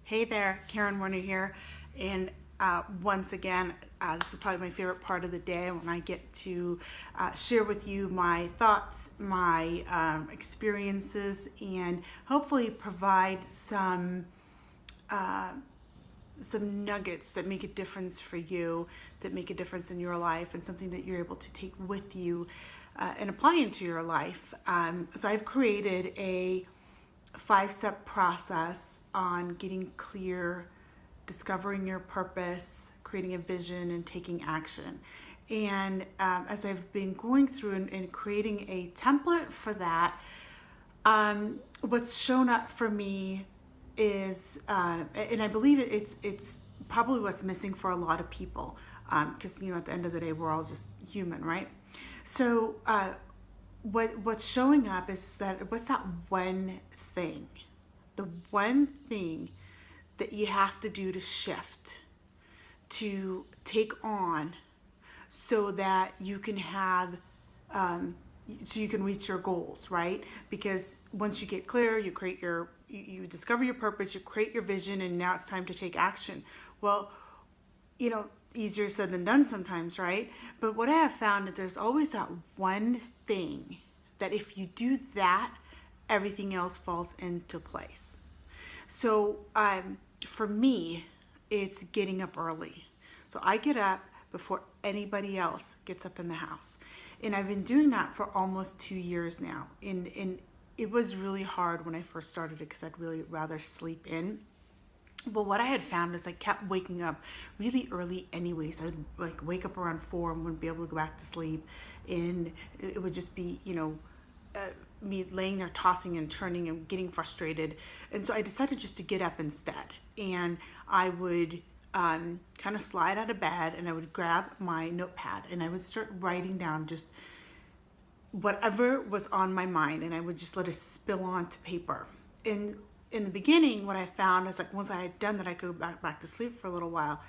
Hey there, Karen Warner here. And once again, this is probably my favorite part of the day when I get to share with you my thoughts, my experiences, and hopefully provide some nuggets that make a difference for you, that make a difference in your life, and something that you're able to take with you and apply into your life. So I've created a 5-step process on getting clear, discovering your purpose, creating a vision, and taking action. And as I've been going through and creating a template for that, what's shown up for me is, and I believe it's probably what's missing for a lot of people, because at the end of the day, we're all just human, right? So what's showing up is that what's that one thing, the one thing that you have to do to shift, to take on, so that you can have so you can reach your goals, right? Because once you get clear, you create you discover your purpose, you create your vision, and now it's time to take action. Well, easier said than done sometimes, right? But what I have found is there's always that one thing that if you do that, everything else falls into place. So for me, it's getting up early. So I get up before anybody else gets up in the house. And I've been doing that for almost 2 years now. And it was really hard when I first started it because I'd really rather sleep in. But what I had found is I kept waking up really early anyways. I'd like wake up around 4 and wouldn't be able to go back to sleep. And it would just be, me laying there tossing and turning and getting frustrated. And so I decided just to get up instead. And I would kind of slide out of bed and I would grab my notepad and I would start writing down just whatever was on my mind, and I would just let it spill onto paper. And in the beginning, what I found is like once I had done that, I could go back to sleep for a little while.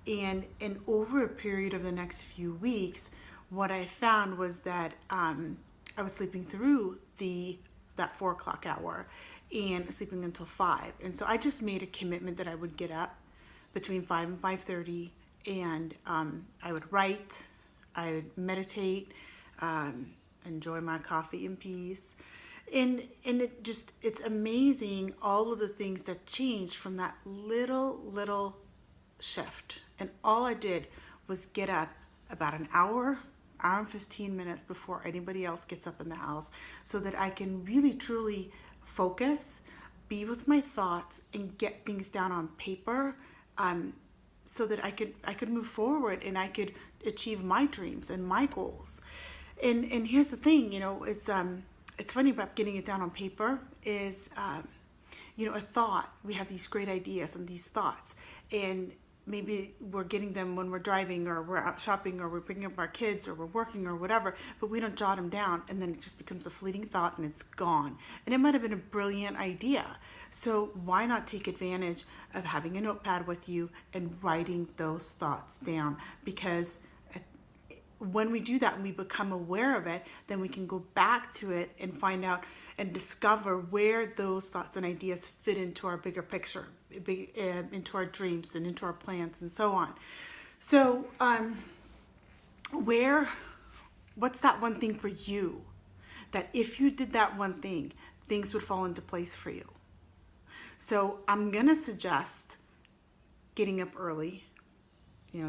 And over a period of the next few weeks, what I found was that I was sleeping through that 4 o'clock hour and sleeping until 5. And so I just made a commitment that I would get up between 5 and 5:30, and I would write, I would meditate, enjoy my coffee in peace. And it's amazing all of the things that changed from that little shift. And all I did was get up about an hour and 15 minutes before anybody else gets up in the house, so that I can really truly focus, be with my thoughts, and get things down on paper, so that I could move forward and I could achieve my dreams and my goals. And here's the thing, it's funny about getting it down on paper is, a thought. We have these great ideas and these thoughts, and maybe we're getting them when we're driving or we're out shopping or we're picking up our kids or we're working or whatever, but we don't jot them down, and then it just becomes a fleeting thought and it's gone. And it might have been a brilliant idea. So why not take advantage of having a notepad with you and writing those thoughts down? Because when we do that and we become aware of it, then we can go back to it and find out and discover where those thoughts and ideas fit into our bigger picture, into our dreams and into our plans and so on. So what's that one thing for you that if you did that one thing, things would fall into place for you? So I'm going to suggest getting up early.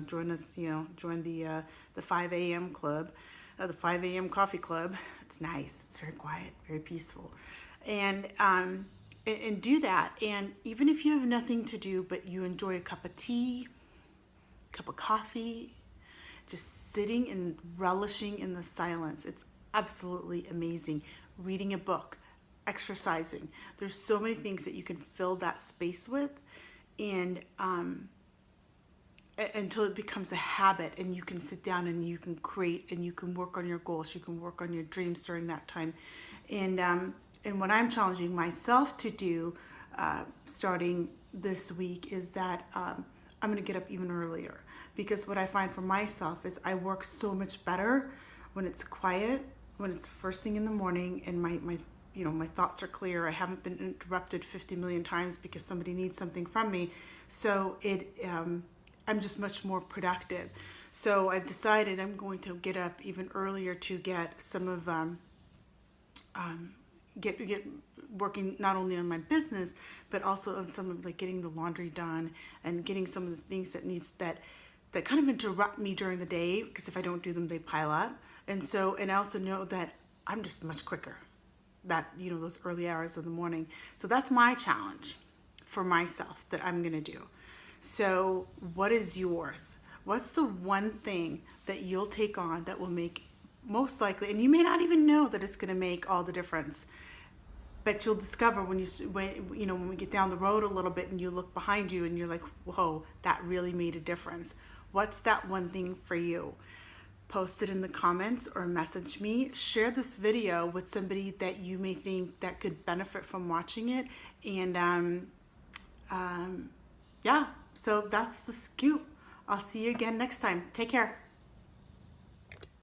Join us, join the 5 a.m. club, the 5 a.m. coffee club. It's nice. It's very quiet, very peaceful. And do that. And even if you have nothing to do, but you enjoy a cup of tea, cup of coffee, just sitting and relishing in the silence. It's absolutely amazing. Reading a book, exercising. There's so many things that you can fill that space with, and until it becomes a habit and you can sit down and you can create and you can work on your goals, you can work on your dreams during that time. And what I'm challenging myself to do starting this week is that I'm going to get up even earlier, because what I find for myself is I work so much better when it's quiet, when it's first thing in the morning and my my thoughts are clear. I haven't been interrupted 50 million times because somebody needs something from me. So I'm just much more productive. So I've decided I'm going to get up even earlier to get some of get working not only on my business but also on some of like getting the laundry done and getting some of the things that kind of interrupt me during the day, because if I don't do them they pile up. And I also know that I'm just much quicker that those early hours of the morning. So that's my challenge for myself that I'm going to do. So what is yours? What's the one thing that you'll take on that will make, most likely, and you may not even know that it's going to make all the difference, but you'll discover when we get down the road a little bit and you look behind you and you're like, whoa, that really made a difference. What's that one thing for you? Post it in the comments or message me. Share this video with somebody that you may think that could benefit from watching it. And yeah, so that's the scoop. I'll see you again next time. Take care.